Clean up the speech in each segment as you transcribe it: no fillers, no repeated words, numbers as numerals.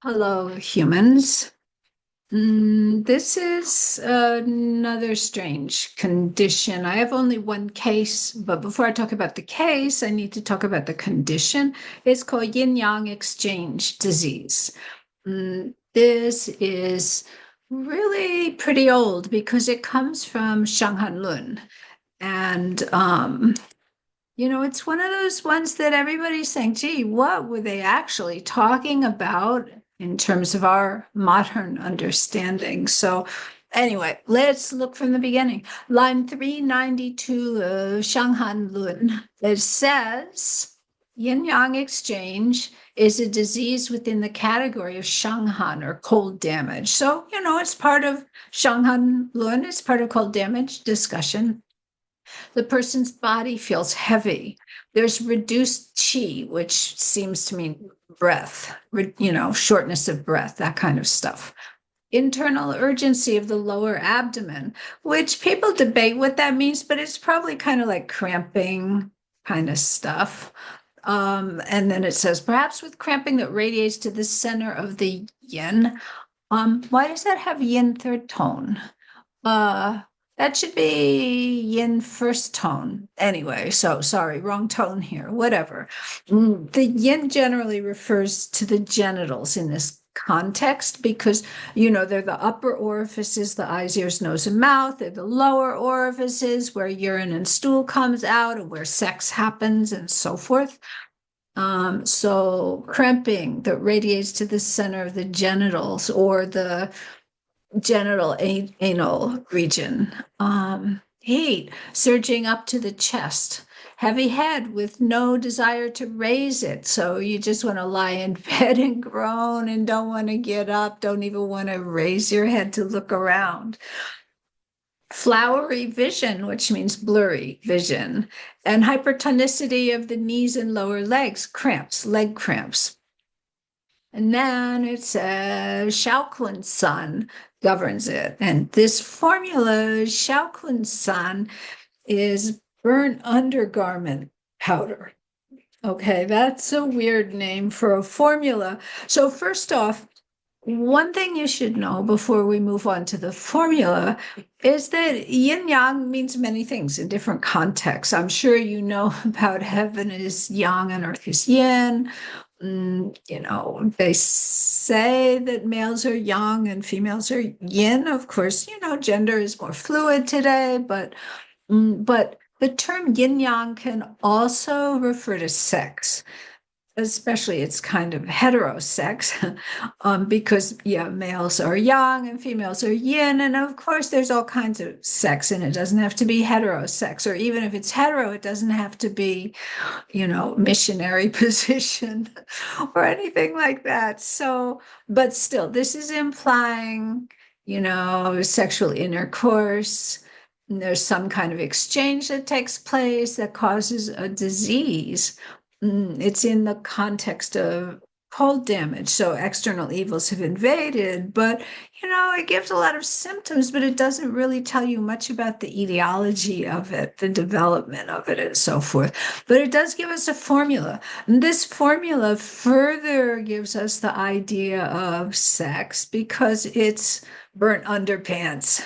Hello, humans. This is another strange condition. I have only one case, but before I talk about the case, I need to talk about the condition. It's called Yin-Yang exchange disease. This is really pretty old because it comes from Shanghan Lun. And it's one of those ones that everybody's saying, gee, what were they actually talking about in terms of our modern understanding? So, anyway, let's look from the beginning. Line 392 of Shanghan Lun. It says yin yang exchange is a disease within the category of Shanghan or cold damage. So, it's part of Shanghan Lun, it's part of cold damage discussion. The person's body feels heavy. There's reduced qi, which seems to mean breath, shortness of breath, that kind of stuff. Internal urgency of the lower abdomen, which people debate what that means, but it's probably kind of like cramping kind of stuff. And then it says, perhaps with cramping that radiates to the center of the yin. Why does that have yin third tone? Uh, that should be yin first tone. Anyway, so sorry, wrong tone here, whatever. The yin generally refers to the genitals in this context because, they're the upper orifices, the eyes, ears, nose, and mouth. They're the lower orifices where urine and stool comes out and where sex happens and so forth. So cramping that radiates to the center of the genitals or the genital anal region. Heat surging up to the chest. Heavy head with no desire to raise it. So you just want to lie in bed and groan and don't want to get up, don't even want to raise your head to look around. Flowery vision, which means blurry vision, and hypertonicity of the knees and lower legs, cramps, leg cramps. And then it says Shaoquan Sun governs it. And this formula, Shaoquan Sun, is burnt undergarment powder. Okay, that's a weird name for a formula. So, first off, one thing you should know before we move on to the formula is that yin yang means many things in different contexts. I'm sure you know about heaven is yang and earth is yin. They say that males are yang and females are yin. Of course, gender is more fluid today, but the term yin yang can also refer to sex, especially it's kind of heterosex, because males are yang and females are yin, and of course there's all kinds of sex, and it doesn't have to be heterosex, or even if it's hetero, it doesn't have to be, missionary position or anything like that. So, but still, this is implying, sexual intercourse. And there's some kind of exchange that takes place that causes a disease. It's in the context of cold damage. So external evils have invaded, but it gives a lot of symptoms, but it doesn't really tell you much about the etiology of it, the development of it, and so forth. But it does give us a formula. And this formula further gives us the idea of sex because it's burnt underpants.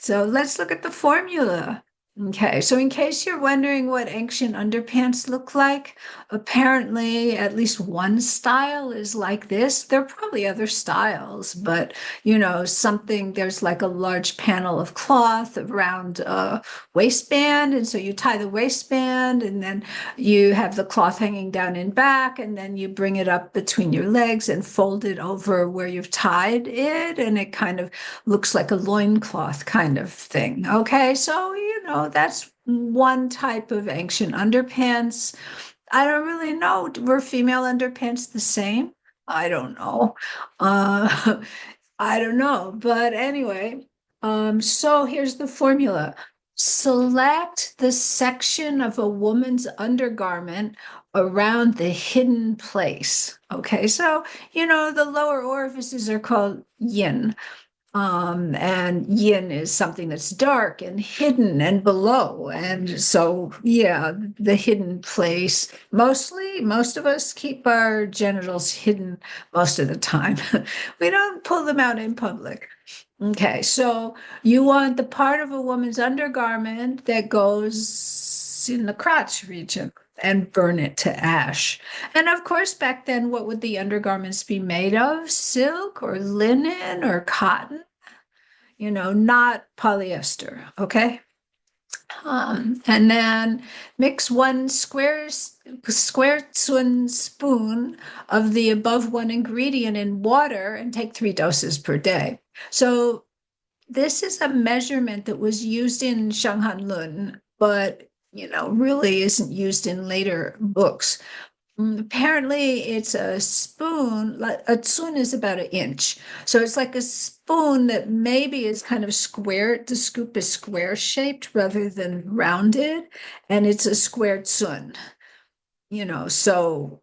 So let's look at the formula. Okay, so in case you're wondering what ancient underpants look like, apparently at least one style is like this. There are probably other styles, but there's like a large panel of cloth around a waistband. And so you tie the waistband and then you have the cloth hanging down in back, and then you bring it up between your legs and fold it over where you've tied it. And it kind of looks like a loincloth kind of thing. Okay, so that's one type of ancient underpants. I don't really know. Were female underpants the same? I don't know. I don't know. But anyway, so here's the formula. Select the section of a woman's undergarment around the hidden place. Okay, so the lower orifices are called yin. And yin is something that's dark and hidden and below. And so, yeah, the hidden place. Mostly, most of us keep our genitals hidden most of the time. We don't pull them out in public. Okay, so you want the part of a woman's undergarment that goes in the crotch region and burn it to ash. And of course, back then, what would the undergarments be made of? Silk or linen or cotton? Not polyester. Okay. And then mix one square spoon of the above one ingredient in water and take 3 doses per day. So this is a measurement that was used in Shanghan Lun, but really isn't used in later books. Apparently, it's a spoon. A spoon is about an inch. So it's like a spoon that maybe is kind of square. The scoop is square shaped rather than rounded. And it's a square tsun, so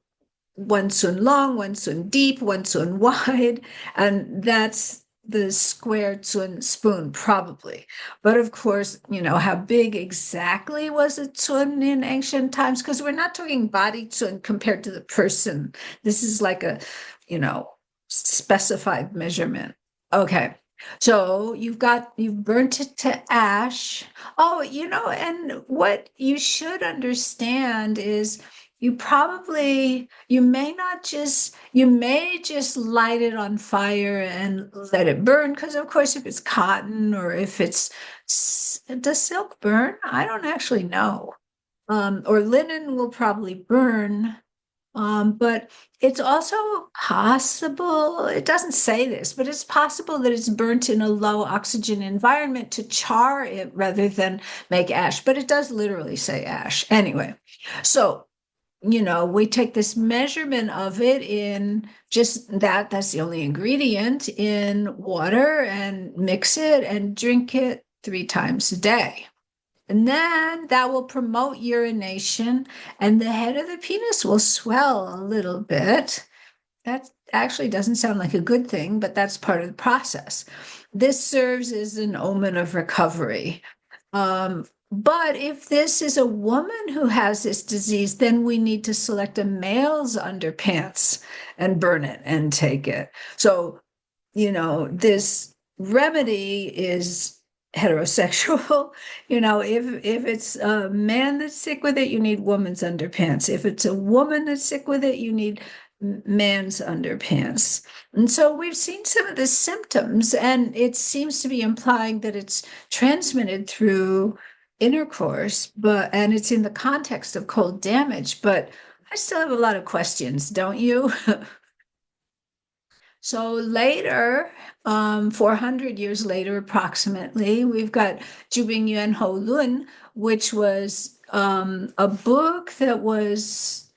one tsun long, one tsun deep, one tsun wide. And that's the square tsun spoon, probably. But of course, how big exactly was a tsun in ancient times? Because we're not talking body tsun compared to the person. This is like a, specified measurement. Okay. So you've burnt it to ash. Oh, and what you should understand is you may just light it on fire and let it burn. Because of course, if it's cotton or if does silk burn? I don't actually know. Or linen will probably burn. But it's also possible, it doesn't say this, but it's possible that it's burnt in a low oxygen environment to char it rather than make ash. But it does literally say ash. Anyway, so we take this measurement of it in just that's the only ingredient in water and mix it and drink it 3 times a day. And then that will promote urination and the head of the penis will swell a little bit. That actually doesn't sound like a good thing, but that's part of the process. This serves as an omen of recovery. But if this is a woman who has this disease, then we need to select a male's underpants and burn it and take it. So, this remedy is heterosexual. If it's a man that's sick with it, you need woman's underpants. If it's a woman that's sick with it, you need man's underpants. And so we've seen some of the symptoms, and it seems to be implying that it's transmitted through intercourse, and it's in the context of cold damage. But I still have a lot of questions, don't you? So later, 400 years later, approximately, we've got Zhubing Yuanhou Lun, which was a book that was,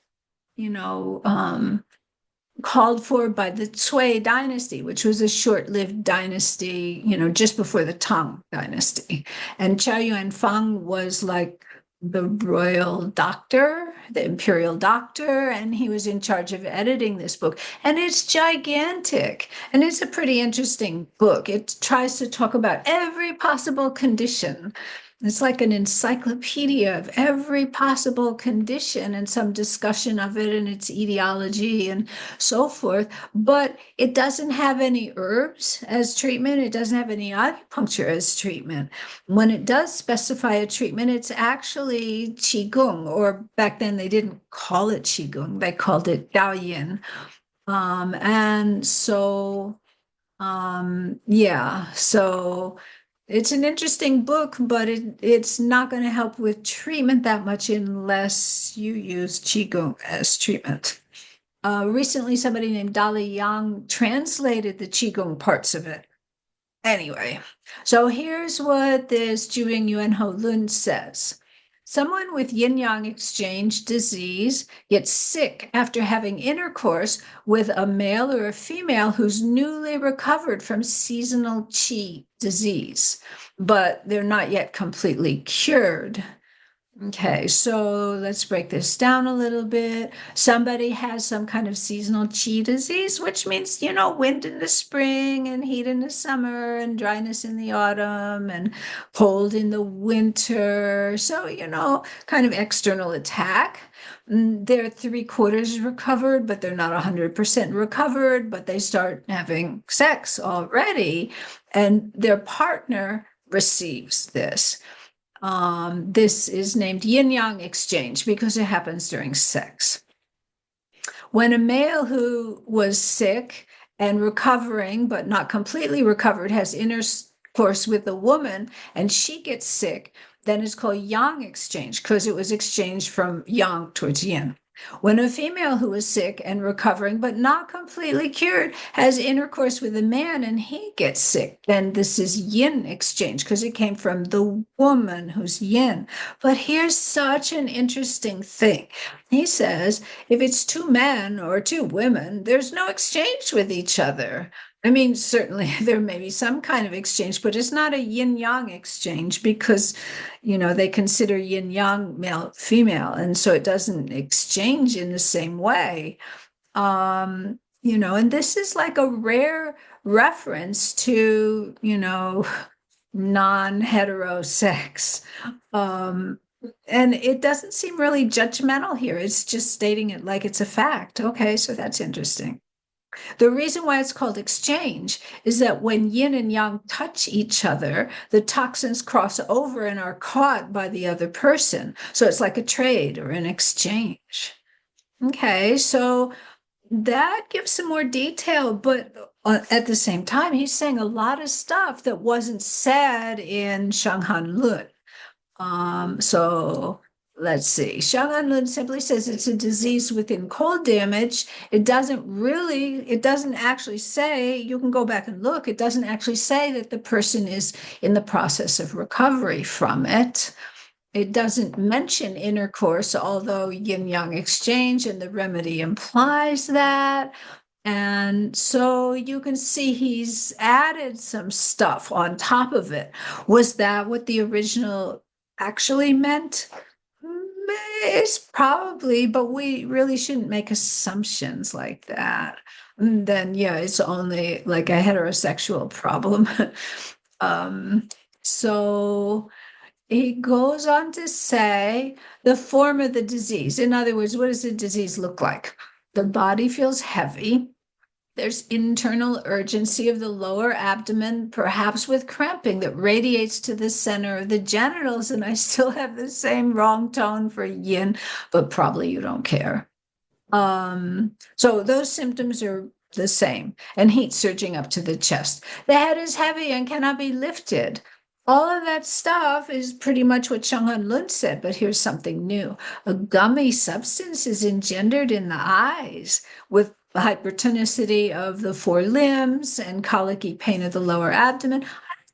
called for by the Sui dynasty, which was a short-lived dynasty, just before the Tang dynasty. And Chow Yuanfang was like the royal doctor, the imperial doctor, and he was in charge of editing this book. And it's gigantic. And it's a pretty interesting book. It tries to talk about every possible condition. It's like an encyclopedia of every possible condition and some discussion of it and its etiology and so forth. But it doesn't have any herbs as treatment. It doesn't have any acupuncture as treatment. When it does specify a treatment, it's actually Qigong, or back then they didn't call it Qigong, they called it Daoyin. And so, yeah, so it's an interesting book, but it's not going to help with treatment that much unless you use Qigong as treatment. Recently, somebody named Dali Yang translated the Qigong parts of it. Anyway, so here's what this Zhubing Yuanhou Lun says. Someone with yin-yang exchange disease gets sick after having intercourse with a male or a female who's newly recovered from seasonal qi disease, but they're not yet completely cured. Okay, so let's break this down a little bit. Somebody has some kind of seasonal qi disease, which means, wind in the spring and heat in the summer and dryness in the autumn and cold in the winter. So, kind of external attack. They're three-quarters recovered, but they're not 100% recovered, but they start having sex already, and their partner receives this. This is named yin-yang exchange because it happens during sex. When a male who was sick and recovering, but not completely recovered, has intercourse with a woman and she gets sick, then it's called yang exchange because it was exchanged from yang towards yin. When a female who is sick and recovering, but not completely cured, has intercourse with a man and he gets sick, then this is yin exchange because it came from the woman who's yin. But here's such an interesting thing. He says, if it's two men or two women, there's no exchange with each other. I mean, certainly there may be some kind of exchange, but it's not a yin yang exchange because, they consider yin yang male, female, and so it doesn't exchange in the same way. And this is like a rare reference to, non-hetero sex. Um, and it doesn't seem really judgmental here. It's just stating it like it's a fact. Okay, so that's interesting. The reason why it's called exchange is that when yin and yang touch each other, the toxins cross over and are caught by the other person. So it's like a trade or an exchange. Okay, so that gives some more detail, but at the same time, he's saying a lot of stuff that wasn't said in Shanghan Lun. So let's see. Shanghan Lun simply says it's a disease within cold damage. It doesn't actually say, you can go back and look, it doesn't actually say that the person is in the process of recovery from it. It doesn't mention intercourse, although yin yang exchange and the remedy implies that. And so you can see he's added some stuff on top of it. Was that what the original actually meant? It's probably, but we really shouldn't make assumptions like that. And then, yeah, it's only like a heterosexual problem. um, so he goes on to say the form of the disease. In other words, what does the disease look like? The body feels heavy. There's internal urgency of the lower abdomen, perhaps with cramping that radiates to the center of the genitals. And I still have the same wrong tone for yin, but probably you don't care. So those symptoms are the same, and heat surging up to the chest. The head is heavy and cannot be lifted. All of that stuff is pretty much what Shanghan Lun said, but here's something new. A gummy substance is engendered in the eyes with hypertonicity of the four limbs and colicky pain of the lower abdomen. I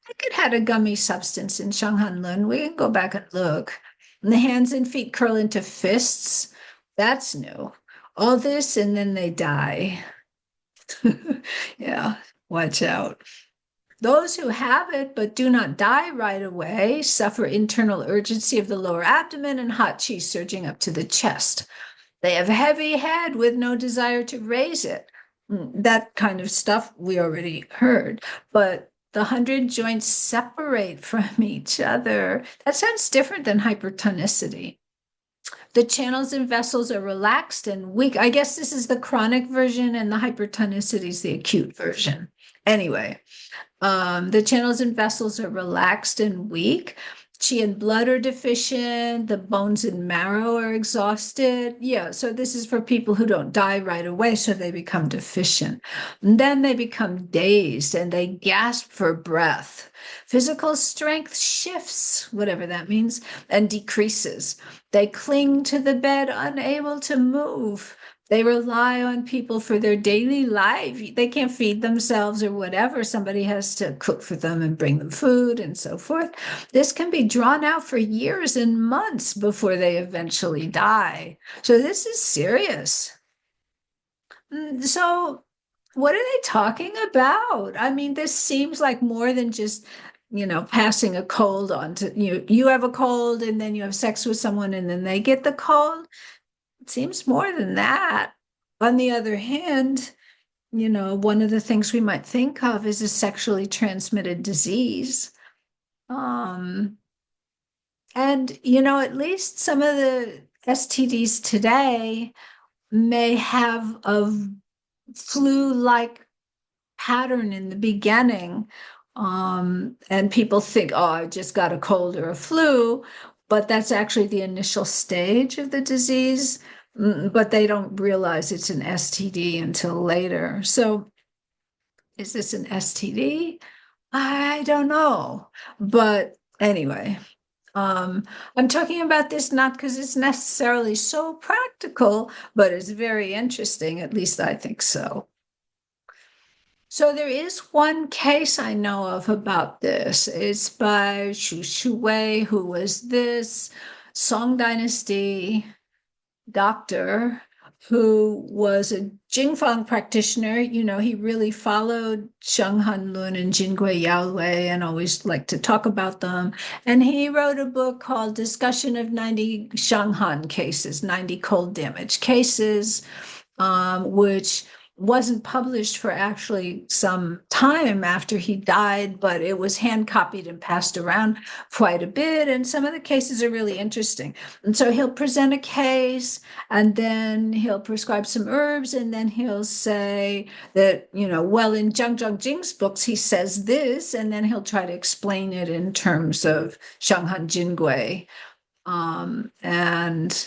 think it had a gummy substance in Shanghan Lun. We can go back and look. And the hands and feet curl into fists. That's new. All this, and then they die. Yeah, watch out. Those who have it but do not die right away suffer internal urgency of the lower abdomen and hot chi surging up to the chest. They have a heavy head with no desire to raise it. That kind of stuff we already heard. But the 100 joints separate from each other. That sounds different than hypertonicity. The channels and vessels are relaxed and weak. I guess this is the chronic version and the hypertonicity is the acute version. Anyway, the channels and vessels are relaxed and weak. Qi and blood are deficient. The bones and marrow are exhausted. Yeah, so this is for people who don't die right away, so they become deficient. And then they become dazed and they gasp for breath. Physical strength shifts, whatever that means, and decreases. They cling to the bed, unable to move. They rely on people for their daily life. They can't feed themselves or whatever. Somebody has to cook for them and bring them food and so forth. This can be drawn out for years and months before they eventually die. So this is serious. So what are they talking about? I mean, this seems like more than just passing a cold on to you. You have a cold and then you have sex with someone and then they get the cold. It seems more than that. On the other hand, one of the things we might think of is a sexually transmitted disease. Um, and, at least some of the STDs today may have a flu-like pattern in the beginning. And people think, oh, I just got a cold or a flu, but that's actually the initial stage of the disease. But they don't realize it's an STD until later. So is this an STD? I don't know. But anyway, I'm talking about this not because it's necessarily so practical, but it's very interesting. At least I think so. So there is one case I know of about this. It's by Xu Shuwei, who was this Song Dynasty doctor who was a Jingfang practitioner. He really followed Shanghan Lun and Jingui Yaowei and always liked to talk about them. And he wrote a book called Discussion of 90 Shanghan cases, 90 cold damage cases, which wasn't published for actually some time after he died, but it was hand copied and passed around quite a bit. And some of the cases are really interesting. And so he'll present a case and then he'll prescribe some herbs and then he'll say that, well, in Zhang Zhongjing's books, he says this, and then he'll try to explain it in terms of Shanghan Jingui. And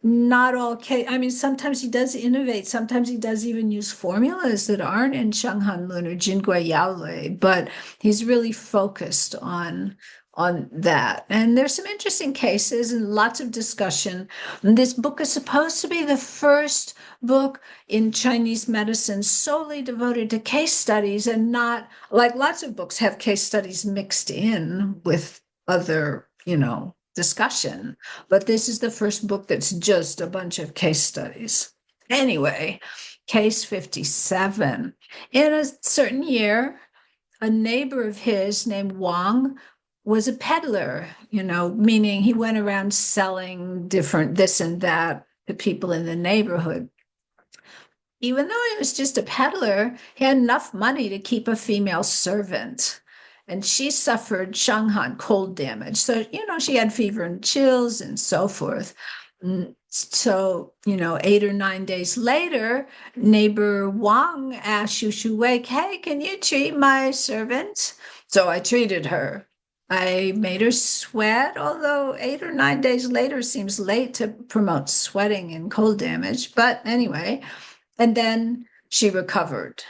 not all case. I mean, sometimes he does innovate. Sometimes he does even use formulas that aren't in Shanghan Lun or Jingui Yaolei, but he's really focused on that. And there's some interesting cases and lots of discussion. And this book is supposed to be the first book in Chinese medicine solely devoted to case studies and not like lots of books have case studies mixed in with other, discussion, but this is the first book that's just a bunch of case studies. Anyway, case 57. In a certain year, a neighbor of his named Wang was a peddler, meaning he went around selling different this and that to people in the neighborhood. Even though he was just a peddler, he had enough money to keep a female servant. And she suffered Shanghan cold damage. So, she had fever and chills and so forth. So, 8 or 9 days later, neighbor Wang asked Xu Shuwei, hey, can you treat my servant? So I treated her. I made her sweat, although 8 or 9 days later seems late to promote sweating and cold damage. But anyway, and then she recovered.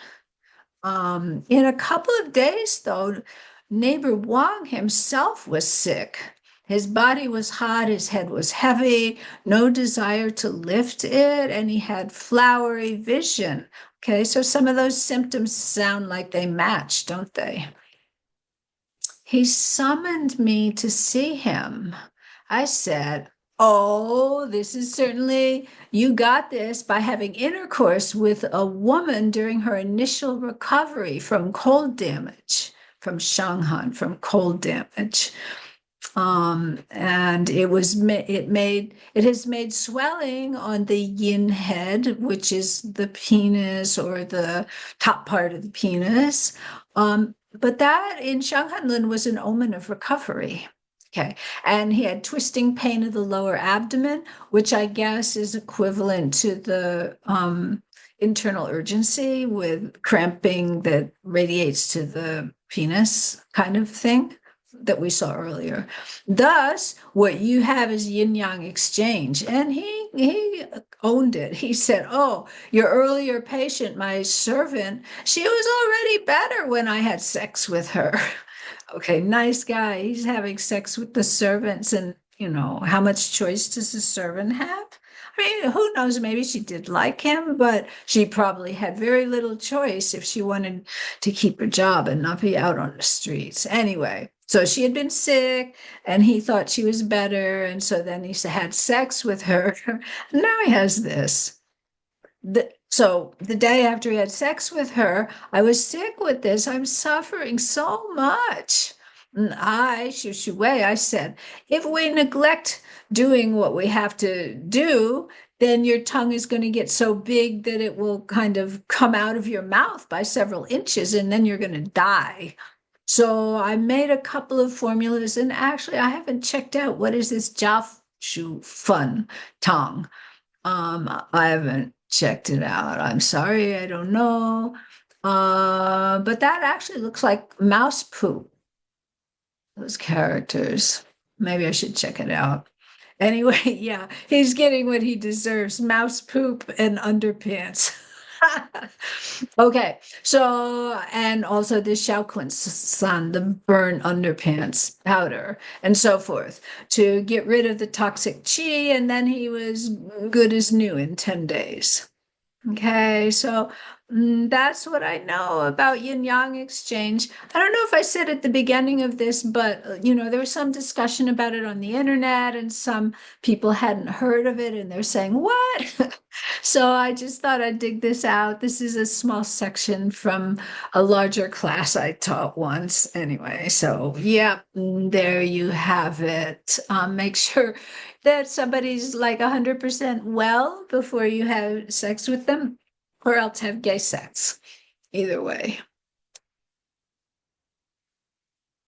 In a couple of days, though, neighbor Wang himself was sick. His body was hot, his head was heavy, no desire to lift it, and he had flowery vision. Okay, so some of those symptoms sound like they match, don't they? He summoned me to see him. I said, oh, this is certainly, you got this by having intercourse with a woman during her initial recovery from cold damage, from Shanghan, from cold damage. And it has made swelling on the yin head, which is the penis or the top part of the penis. But that in Shanghan Lun was an omen of recovery. Okay. And he had twisting pain of the lower abdomen, which I guess is equivalent to the internal urgency with cramping that radiates to the penis kind of thing that we saw earlier. Thus, what you have is yin-yang exchange. And he owned it. He said, oh, your earlier patient, my servant, she was already better when I had sex with her. Okay, nice guy. He's having sex with the servants. And, how much choice does the servant have? I mean, who knows? Maybe she did like him, but she probably had very little choice if she wanted to keep her job and not be out on the streets. Anyway, so she had been sick and he thought she was better. And so then he had sex with her. Now he has this. So the day after he had sex with her, I was sick with this. I'm suffering so much. And Xu Shuwei, I said, if we neglect doing what we have to do, then your tongue is going to get so big that it will kind of come out of your mouth by several inches, and then you're going to die. So I made a couple of formulas, and actually, I haven't checked out what is this Jiao Shu Fun Tong. I haven't checked it out. I'm sorry, I don't know. But that actually looks like mouse poop, those characters. Maybe I should check it out. Anyway, yeah, he's getting what he deserves, mouse poop and underpants. Okay, so and also the Shaoquan San, the burn underpants powder, and so forth to get rid of the toxic chi, and then he was good as new in 10 days. Okay, so that's what I know about yin-yang exchange. I don't know if I said at the beginning of this, but there was some discussion about it on the internet, and some people hadn't heard of it, and they're saying, "What?" So I just thought I'd dig this out. This is a small section from a larger class I taught once. Anyway, so yeah, there you have it. Make sure that somebody's like 100% well before you have sex with them, or else have gay sex. Either way.